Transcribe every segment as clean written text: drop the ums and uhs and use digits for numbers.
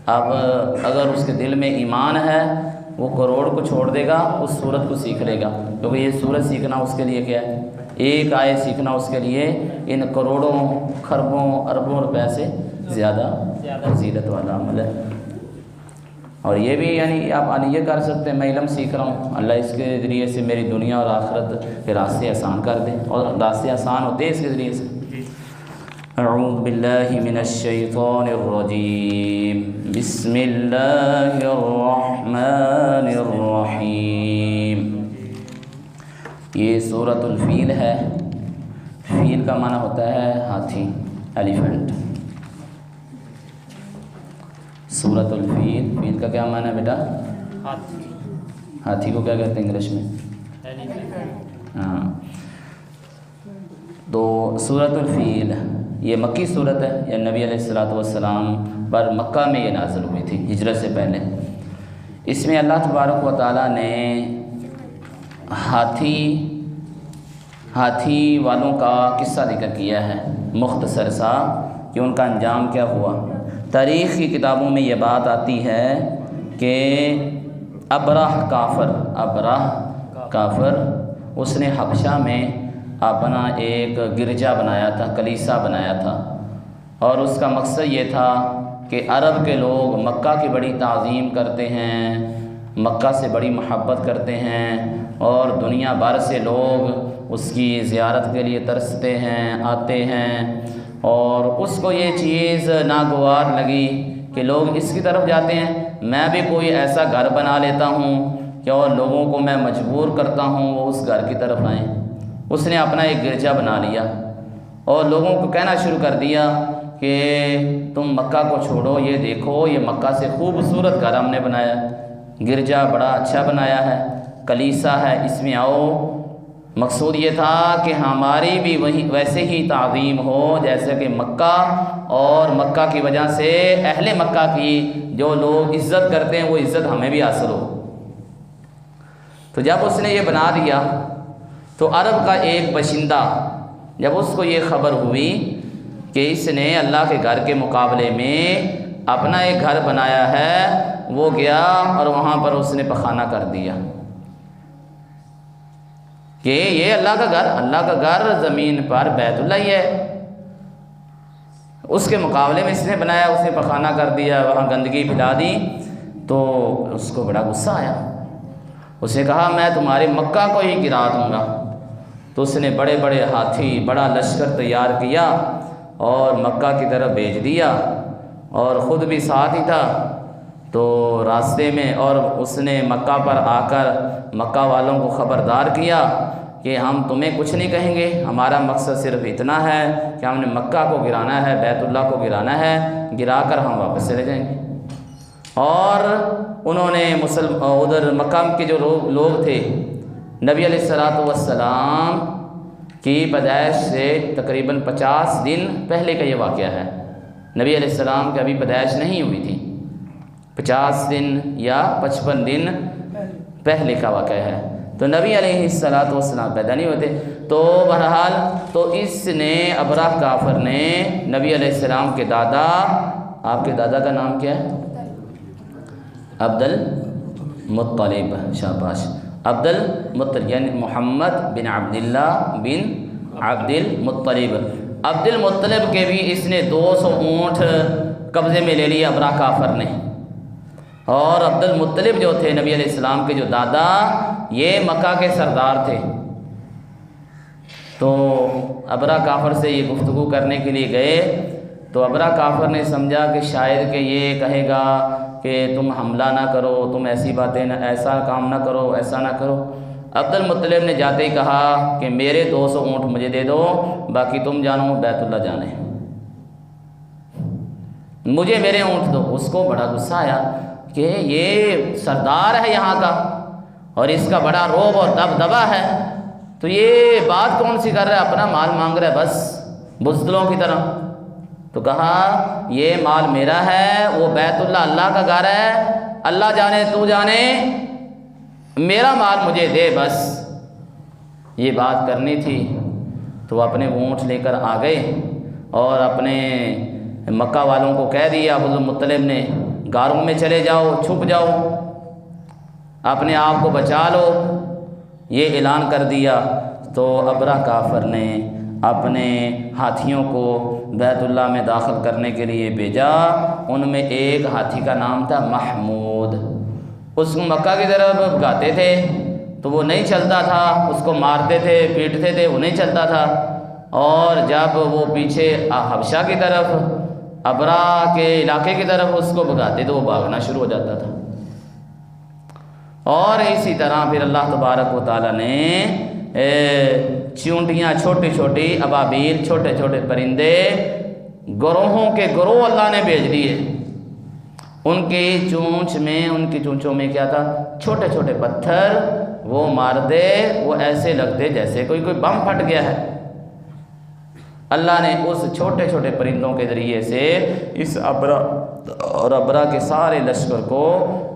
اب اگر اس کے دل میں ایمان ہے وہ کروڑ کو چھوڑ دے گا، اس سورت کو سیکھ لے گا، کیونکہ یہ سورت سیکھنا اس کے لیے کیا ہے، ایک آیت سیکھنا اس کے لیے ان کروڑوں خربوں اربوں روپے سے زیادہ فضیلت والا عمل ہے۔ اور یہ بھی یعنی آپ یہ کر سکتے ہیں، میں علم سیکھ رہا ہوں، اللہ اس کے ذریعے سے میری دنیا اور آخرت کے راستے آسان کر دے، اور راستے آسان ہوتے ہیں اس کے ذریعے سے۔ اعوذ باللہ من الشیطان الرجیم، بسم اللہ الرحمن الرحیم۔ یہ سورۃ الفیل ہے۔ فیل کا معنی ہوتا ہے ہاتھی، ایلیفنٹ۔ سورۃ الفیل، فیل کا کیا معنی ہے بیٹا؟ ہاتھی کو کیا کہتے ہیں انگلش میں؟ ہاں، تو سورۃ الفیل یہ مکی صورت ہے، یہ نبی علیہ الصلوۃ والسلام پر مکہ میں یہ نازل ہوئی تھی ہجرت سے پہلے۔ اس میں اللہ تبارک و تعالیٰ نے ہاتھی والوں کا قصہ ذکر کیا ہے مختصر سا، کہ ان کا انجام کیا ہوا۔ تاریخ کی کتابوں میں یہ بات آتی ہے کہ ابرہ کافر اس نے حبشہ میں اپنا ایک گرجا بنایا تھا، کلیسا بنایا تھا، اور اس کا مقصد یہ تھا کہ عرب کے لوگ مکہ کی بڑی تعظیم کرتے ہیں، مکہ سے بڑی محبت کرتے ہیں، اور دنیا بھر سے لوگ اس کی زیارت کے لیے ترستے ہیں، آتے ہیں، اور اس کو یہ چیز ناگوار لگی کہ لوگ اس کی طرف جاتے ہیں، میں بھی کوئی ایسا گھر بنا لیتا ہوں کہ اور لوگوں کو میں مجبور کرتا ہوں وہ اس گھر کی طرف آئیں۔ اس نے اپنا ایک گرجا بنا لیا اور لوگوں کو کہنا شروع کر دیا کہ تم مکہ کو چھوڑو، یہ دیکھو یہ مکہ سے خوبصورت گھر ہم نے بنایا، گرجا بڑا اچھا بنایا ہے، کلیسا ہے، اس میں آؤ۔ مقصود یہ تھا کہ ہماری بھی ویسے ہی تعظیم ہو جیسے کہ مکہ، اور مکہ کی وجہ سے اہل مکہ کی جو لوگ عزت کرتے ہیں وہ عزت ہمیں بھی حاصل ہو۔ تو جب اس نے یہ بنا دیا تو عرب کا ایک باشندہ جب اس کو یہ خبر ہوئی کہ اس نے اللہ کے گھر کے مقابلے میں اپنا ایک گھر بنایا ہے، وہ گیا اور وہاں پر اس نے پخانہ کر دیا کہ یہ اللہ کا گھر زمین پر بیت اللہ ہی ہے، اس کے مقابلے میں اس نے بنایا، اس نے پخانہ کر دیا، وہاں گندگی پھیلا دی۔ تو اس کو بڑا غصہ آیا، اس نے کہا میں تمہارے مکہ کو ہی گرا دوں گا۔ تو اس نے بڑے بڑے ہاتھی، بڑا لشکر تیار کیا اور مکہ کی طرف بھیج دیا، اور خود بھی ساتھ ہی تھا۔ تو راستے میں اور اس نے مکہ پر آ کر مکہ والوں کو خبردار کیا کہ ہم تمہیں کچھ نہیں کہیں گے، ہمارا مقصد صرف اتنا ہے کہ ہم نے مکہ کو گرانا ہے، بیت اللہ کو گرانا ہے، گرا کر ہم واپس چلے جائیں گے۔ اور انہوں نے ادھر مکہ کے جو لوگ تھے، نبی علیہ الصلوۃ والسلام کی پیدائش سے تقریباً 50 دن پہلے کا یہ واقعہ ہے، نبی علیہ السلام کی ابھی پیدائش نہیں ہوئی تھی، 50 دن یا 55 دن پہلے کا واقعہ ہے۔ تو نبی علیہ الصلوۃ والسلام پیدا نہیں ہوتے۔ تو بہرحال تو اس نے ابرہ کافر نے نبی علیہ السلام کے دادا، آپ کے دادا کا نام کیا ہے؟ عبد المطلب، شاباش، عبد المطلب، یعنی محمد بن عبداللہ بن عبد المطلب۔ عبد المطلب کے بھی اس نے 200 اونٹ قبضے میں لے لیے ابرہ کافر نے، اور عبد المطلب جو تھے نبی علیہ السلام کے جو دادا، یہ مکہ کے سردار تھے۔ تو ابرہ کافر سے یہ گفتگو کرنے کے لیے گئے، تو ابرہ کافر نے سمجھا کہ شاید کہ یہ کہے گا کہ تم حملہ نہ کرو، تم ایسی باتیں نہ، ایسا کام نہ کرو، ایسا نہ کرو۔ عبد المطلب نے جاتے ہی کہا کہ میرے 200 اونٹ مجھے دے دو، باقی تم جانو بیت اللہ جانے، مجھے میرے اونٹ دو۔ اس کو بڑا غصہ آیا کہ یہ سردار ہے یہاں کا اور اس کا بڑا روب اور دبدبا ہے، تو یہ بات کون سی کر رہا ہے، اپنا مال مانگ رہا ہے بس بزدلوں کی طرح۔ تو کہا یہ مال میرا ہے، وہ بیت اللہ اللہ کا گھر ہے، اللہ جانے تو جانے، میرا مال مجھے دے بس، یہ بات کرنی تھی۔ تو وہ اپنے اونٹ لے کر آ گئے اور اپنے مکہ والوں کو کہہ دیا عبد المطلب نے، غاروں میں چلے جاؤ، چھپ جاؤ، اپنے آپ کو بچا لو، یہ اعلان کر دیا۔ تو ابرہ کافر نے اپنے ہاتھیوں کو بیت اللہ میں داخل کرنے کے لیے بھیجا۔ ان میں ایک ہاتھی کا نام تھا محمود، اس کو مکہ کی طرف بھگاتے تھے تو وہ نہیں چلتا تھا، اس کو مارتے تھے، پیٹتے تھے، وہ نہیں چلتا تھا، اور جب وہ پیچھے حبشہ کی طرف، ابرہ کے علاقے کی طرف اس کو بھگاتے تو وہ بھاگنا شروع ہو جاتا تھا۔ اور اسی طرح پھر اللہ تبارک و تعالیٰ نے چونٹیاں، چھوٹی چھوٹی ابابیل، چھوٹے چھوٹے پرندے، گروہوں کے گروہ اللہ نے بھیج دیے۔ ان کی چونچ میں، ان کی چونچوں میں کیا تھا؟ چھوٹے چھوٹے پتھر، وہ مار دے، وہ ایسے لگتے جیسے کوئی بم پھٹ گیا ہے۔ اللہ نے اس چھوٹے چھوٹے پرندوں کے ذریعے سے اس ابرہ اور ابرہ کے سارے لشکر کو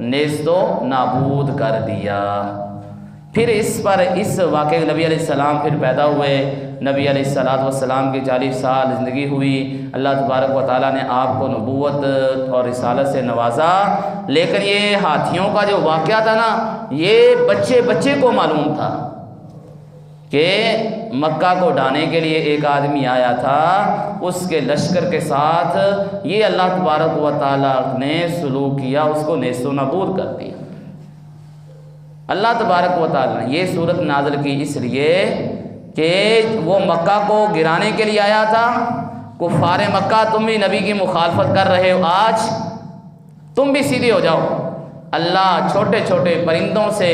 نیست و نابود کر دیا۔ پھر اس پر اس واقعے نبی علیہ السلام پھر پیدا ہوئے، نبی علیہ السلام کی 40 سال زندگی ہوئی، اللہ تبارک و تعالیٰ نے آپ کو نبوت اور رسالت سے نوازا۔ لیکن یہ ہاتھیوں کا جو واقعہ تھا نا، یہ بچے بچے کو معلوم تھا کہ مکہ کو ڈھانے کے لیے ایک آدمی آیا تھا، اس کے لشکر کے ساتھ یہ اللہ تبارک و تعالیٰ نے سلوک کیا، اس کو نیست و نابود کر دیا۔ اللہ تبارک و تعالیٰ نے یہ صورت نازل کی اس لیے کہ وہ مکہ کو گرانے کے لیے آیا تھا۔ کفار مکہ، تم بھی نبی کی مخالفت کر رہے ہو، آج تم بھی سیدھے ہو جاؤ۔ اللہ چھوٹے چھوٹے پرندوں سے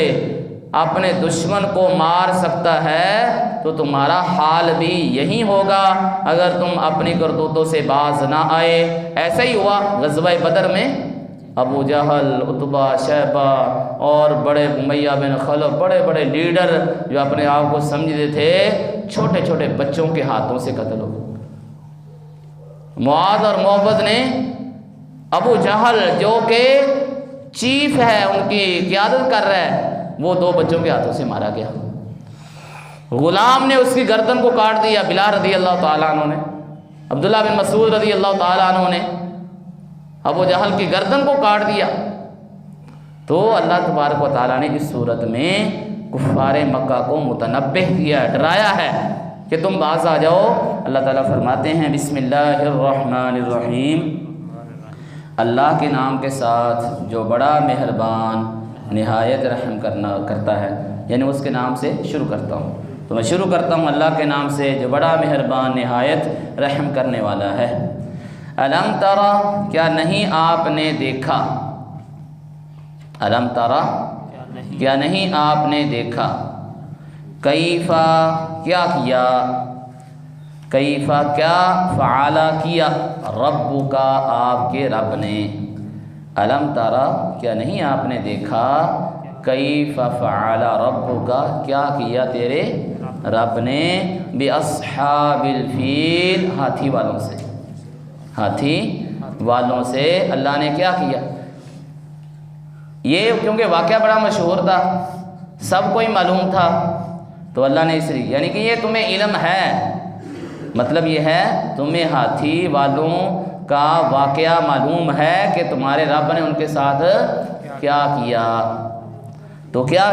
اپنے دشمن کو مار سکتا ہے تو تمہارا حال بھی یہی ہوگا اگر تم اپنی کرتوتوں سے باز نہ آئے۔ ایسا ہی ہوا غزوہ بدر میں، ابو جہل، عتبہ، شیبہ اور بڑے امیہ بن خلف، بڑے بڑے لیڈر جو اپنے آپ کو سمجھتے تھے، چھوٹے چھوٹے بچوں کے ہاتھوں سے قتل ہو۔ معاذ اور محفوظ نے ابو جہل جو کہ چیف ہے، ان کی قیادت کر رہا ہے، وہ 2 بچوں کے ہاتھوں سے مارا گیا۔ غلام نے اس کی گردن کو کاٹ دیا، بلال رضی اللہ تعالیٰ عنہ نے، عبداللہ بن مسعود رضی اللہ تعالیٰ عنہ نے ابو جہل کی گردن کو کاٹ دیا۔ تو اللہ تبارک و تعالیٰ نے اس صورت میں کفار مکہ کو متنبہ کیا، ڈرایا ہے کہ تم باز آ جاؤ۔ اللہ تعالیٰ فرماتے ہیں بسم اللہ الرحمن الرحیم، اللہ کے نام کے ساتھ جو بڑا مہربان نہایت رحم کرتا ہے، یعنی اس کے نام سے شروع کرتا ہوں۔ تو میں شروع کرتا ہوں اللہ کے نام سے جو بڑا مہربان نہایت رحم کرنے والا ہے۔ الم ترى، کیا نہیں آپ نے دیکھا؟ الم ترى، کیا نہیں آپ نے دیکھا؟ کیفا، کیا کیا؟ کیفا، کیا؟ فعل، کیا، ربک، آپ کے رب نے۔ الم ترى، کیا نہیں آپ نے دیکھا؟ کیف فعل ربک، کیا کیا تیرے رب نے؟ باصحاب الفیل، ہاتھی والوں سے، ہاتھی والوں سے اللہ نے کیا کیا؟ یہ کیونکہ واقعہ بڑا مشہور تھا، سب کو ہی معلوم تھا، تو اللہ نے اس لیے، یعنی کہ یہ تمہیں علم ہے، مطلب یہ ہے تمہیں ہاتھی والوں کا واقعہ معلوم ہے کہ تمہارے رب نے ان کے ساتھ کیا کیا۔ تو کیا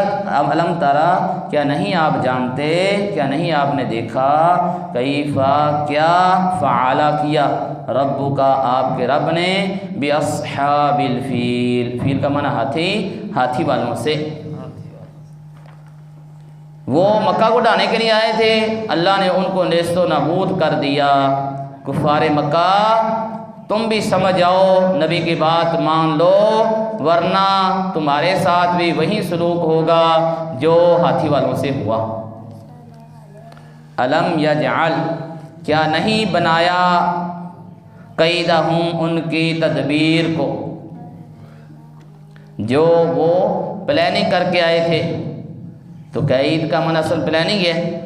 الم ترى، کیا نہیں آپ جانتے، کیا نہیں آپ نے دیکھا؟ کیفا، کیا؟ فعل، کیا، ربک، آپ کے رب نے، باصحاب الفیل، فیل کا معنی ہاتھی، ہاتھی والوں سے۔ وہ مکہ کو ڈھانے کے لیے آئے تھے، اللہ نے ان کو نیست و نابود کر دیا۔ کفار مکہ، تم بھی سمجھ جاؤ، نبی کی بات مان لو، ورنہ تمہارے ساتھ بھی وہی سلوک ہوگا جو ہاتھی والوں سے ہوا۔ الم یجعل، کیا نہیں بنایا، کیدہم، ان کی تدبیر کو، جو وہ پلاننگ کر کے آئے تھے۔ تو قید کا معنی اصل پلاننگ ہے،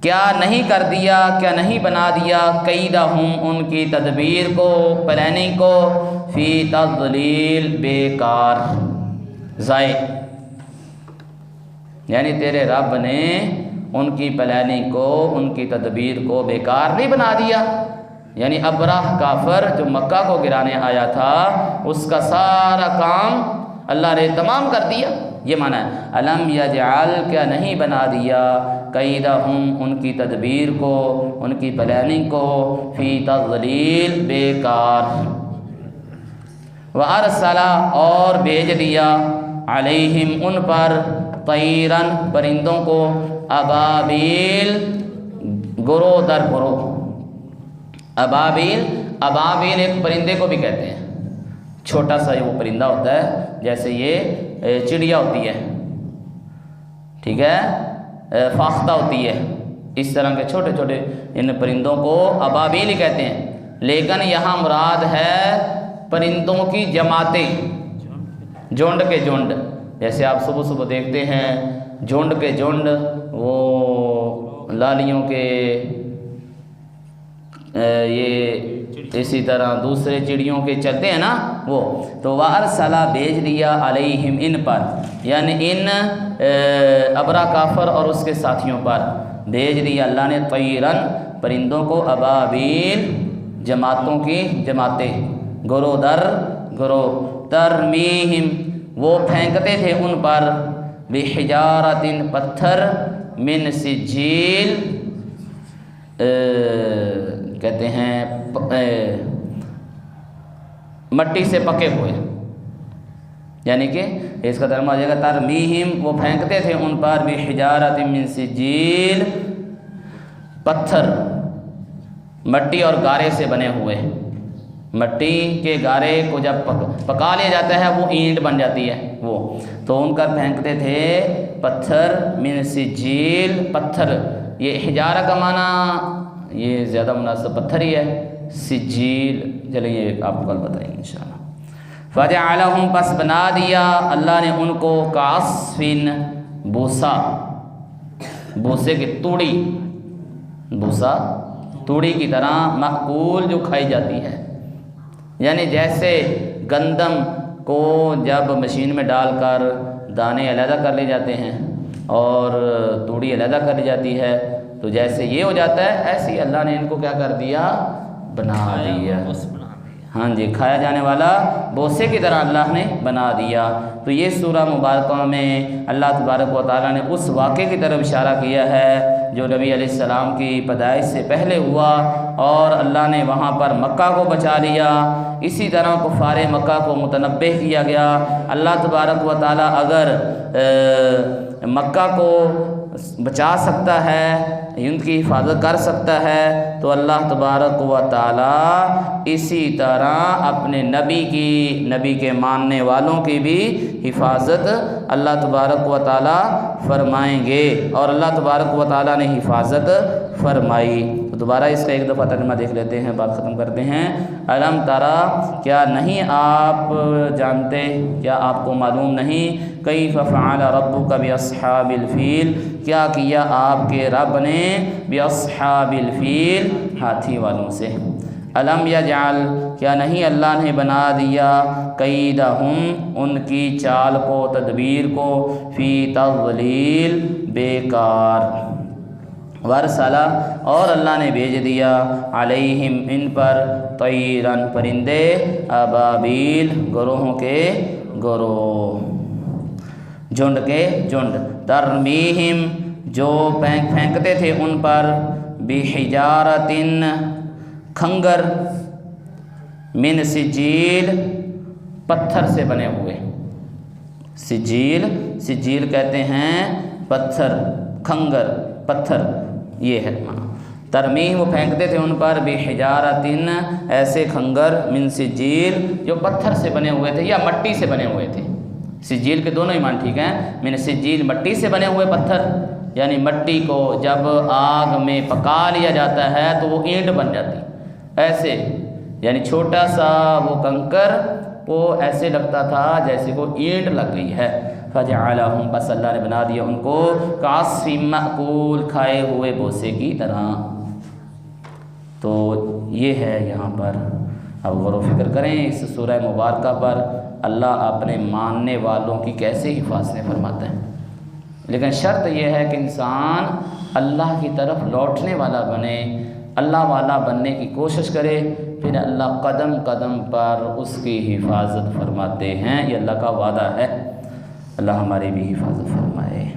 کیا نہیں کر دیا، کیا نہیں بنا دیا، کیدہم، ان کی تدبیر کو، پلاننگ کو، فی تضلیل، بیکار، ضائع، یعنی تیرے رب نے ان کی پلاننگ کو، ان کی تدبیر کو بیکار نہیں بنا دیا، یعنی ابرہ کافر جو مکہ کو گرانے آیا تھا اس کا سارا کام اللہ نے تمام کر دیا. یہ معنی ہے الم یجعل کیا نہیں بنا دیا کیدہم ان کی تدبیر کو ان کی پلاننگ کو فی تضلیل بیکار. وارسل اور بھیج دیا علیہم ان پر طیرن پرندوں کو ابابیل گروہ در گروہ. ابابیل ایک پرندے کو بھی کہتے ہیں. چھوٹا سا وہ پرندہ ہوتا ہے جیسے یہ چڑیا ہوتی ہے, ٹھیک ہے, فاختہ ہوتی ہے, اس طرح کے چھوٹے چھوٹے ان پرندوں کو ابابیل ہی کہتے ہیں. لیکن یہاں مراد ہے پرندوں کی جماعتیں, جھنڈ کے جھنڈ. جیسے آپ صبح صبح دیکھتے ہیں جھنڈ کے جھنڈ وہ لالیوں کے, یہ اسی طرح دوسرے چڑیوں کے چلتے ہیں نا وہ. تو وارسلہ بھیج دیا علیہم ان پر, یعنی ان ابرہ کافر اور اس کے ساتھیوں پر بھیج دیا اللہ نے طیرن پرندوں کو ابابیل جماعتوں کی جماعتیں, گروہ در گروہ. ترمیہم وہ پھینکتے تھے ان پر بحجارۃ پتھر من سجیل کہتے ہیں مٹی سے پکے ہوئے, یعنی کہ اس کا ترجمہ ہو جائے گا ترمیہم وہ پھینکتے تھے ان پر بحجارۃ من سجیل پتھر مٹی اور گارے سے بنے ہوئے. مٹی کے گارے کو جب پکا لیا جاتا ہے وہ اینٹ بن جاتی ہے وہ, تو ان کا پھینکتے تھے پتھر من سجیل پتھر. یہ حجارہ کا معنی یہ زیادہ مناسب پتھر ہی ہے, سجیل چلیے یہ آپ کو کل بتائیں گے انشاءاللہ. فجعلہم پس بنا دیا اللہ نے ان کو کعصفن بوسا, بوسے کی توڑی, بوسا توڑی کی طرح مأکول جو کھائی جاتی ہے. یعنی جیسے گندم کو جب مشین میں ڈال کر دانے علیحدہ کر لیے جاتے ہیں اور توڑی علیحدہ کر لی جاتی ہے, تو جیسے یہ ہو جاتا ہے ایسے ہی اللہ نے ان کو کیا کر دیا, بنا دیا. ہاں جی, کھایا جانے والا بوسے کی طرح اللہ نے بنا دیا. تو یہ سورہ مبارکہ میں اللہ تبارک و تعالیٰ نے اس واقعے کی طرف اشارہ کیا ہے جو نبی علیہ السلام کی پیدائش سے پہلے ہوا, اور اللہ نے وہاں پر مکہ کو بچا لیا. اسی طرح کفار مکہ کو متنبہ کیا گیا. اللہ تبارک و تعالیٰ اگر مکہ کو بچا سکتا ہے, ان کی حفاظت کر سکتا ہے, تو اللہ تبارک و تعالیٰ اسی طرح اپنے نبی کے ماننے والوں کی بھی حفاظت اللہ تبارک و تعالیٰ فرمائیں گے, اور اللہ تبارک و تعالیٰ نے حفاظت فرمائی. تو دوبارہ اس کا ایک دفعہ ترجمہ دیکھ لیتے ہیں, بات ختم کرتے ہیں. الم ترى کیا نہیں آپ جانتے, کیا آپ کو معلوم نہیں, کیف فعل ربک باصحاب الفیل کیا کیا آپ کے رب نے باصحاب الفیل ہاتھی والوں سے. الم یجعل کیا نہیں اللہ نے بنا دیا کیدہم ان کی چال کو تدبیر کو فی تضلیل بیکار. ورسلہ اور اللہ نے بھیج دیا علیہم ان پر طیرن پرندے ابابیل گروہوں کے گروہ, جھنڈ کے جھنڈ. ترمیہم جو پھینکتے تھے ان پر بحجارۃ کھنگر من سجیل پتھر سے بنے ہوئے. سجیل کہتے ہیں پتھر, کھنگر پتھر یہ ہے معنی. ترمیم وہ پھینکتے تھے ان پر بحجارۃ ایسے کھنگر من سجیل جو پتھر سے بنے ہوئے تھے یا مٹی سے بنے ہوئے تھے. سجیل کے دونوں ہی معنی ٹھیک ہیں. من سجیل مٹی سے بنے ہوئے پتھر, یعنی مٹی کو جب آگ میں پکا لیا جاتا ہے تو وہ اینٹ بن جاتی ایسے, یعنی چھوٹا سا وہ کنکر وہ ایسے لگتا تھا جیسے کو اینٹ لگ گئی ہے. فجعلہم بس اللہ نے بنا دیا ان کو کعصف مأکول کھائے ہوئے بوسے کی طرح. تو یہ ہے یہاں پر اب غور و فکر کریں اس سورہ مبارکہ پر اللہ اپنے ماننے والوں کی کیسے حفاظتیں فرماتا ہے. لیکن شرط یہ ہے کہ انسان اللہ کی طرف لوٹنے والا بنے, اللہ والا بننے کی کوشش کرے، پھر اللہ قدم قدم پر اس کی حفاظت فرماتے ہیں۔ یہ اللہ کا وعدہ ہے، اللہ ہماری بھی حفاظت فرمائے۔